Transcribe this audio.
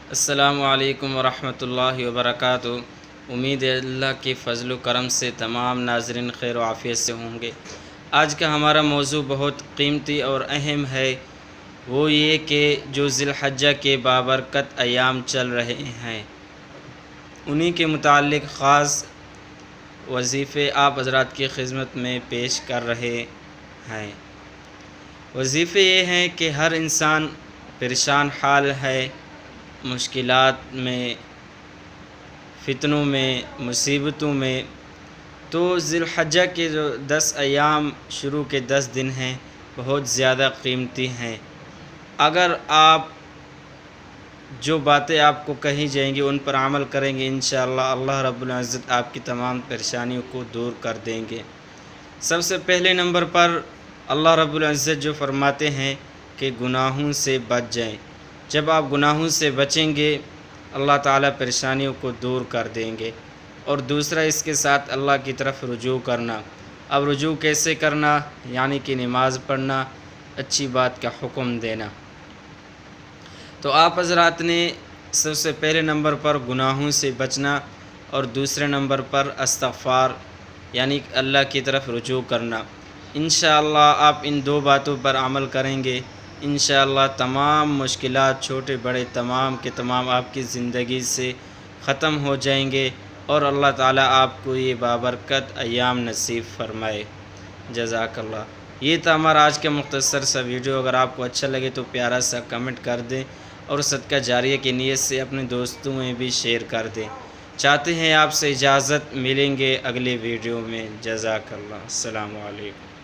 السلام علیکم ورحمۃ اللہ وبرکاتہ۔ امید ہے اللہ کے فضل و کرم سے تمام ناظرین خیر و عافیت سے ہوں گے۔ آج کا ہمارا موضوع بہت قیمتی اور اہم ہے، وہ یہ کہ جو ذی الحجہ کے بابرکت ایام چل رہے ہیں انہی کے متعلق خاص وظیفے آپ حضرات کی خدمت میں پیش کر رہے ہیں۔ وظیفے یہ ہیں کہ ہر انسان پریشان حال ہے، مشکلات میں، فتنوں میں، مصیبتوں میں، تو ذی الحجہ کے جو 10 ایام شروع کے 10 دن ہیں بہت زیادہ قیمتی ہیں۔ اگر آپ جو باتیں آپ کو کہی جائیں گی ان پر عمل کریں گے انشاءاللہ اللہ رب العزت آپ کی تمام پریشانیوں کو دور کر دیں گے۔ سب سے پہلے نمبر پر اللہ رب العزت جو فرماتے ہیں کہ گناہوں سے بچ جائیں۔ جب آپ گناہوں سے بچیں گے اللہ تعالیٰ پریشانیوں کو دور کر دیں گے۔ اور دوسرا اس کے ساتھ اللہ کی طرف رجوع کرنا۔ اب رجوع کیسے کرنا؟ یعنی کہ نماز پڑھنا، اچھی بات کا حکم دینا۔ تو آپ حضرات نے سب سے پہلے نمبر پر گناہوں سے بچنا اور دوسرے نمبر پر استغفار یعنی اللہ کی طرف رجوع کرنا۔ انشاءاللہ آپ ان دو باتوں پر عمل کریں گے، انشاءاللہ تمام مشکلات چھوٹے بڑے تمام کے تمام آپ کی زندگی سے ختم ہو جائیں گے اور اللہ تعالیٰ آپ کو یہ بابرکت ایام نصیب فرمائے۔ جزاک اللہ۔ یہ تھا ہمارا آج کا مختصر سا ویڈیو۔ اگر آپ کو اچھا لگے تو پیارا سا کمنٹ کر دیں اور صدقہ جاریہ کی نیت سے اپنے دوستوں میں بھی شیئر کر دیں۔ چاہتے ہیں آپ سے اجازت، ملیں گے اگلے ویڈیو میں۔ جزاک اللہ۔ السلام علیکم۔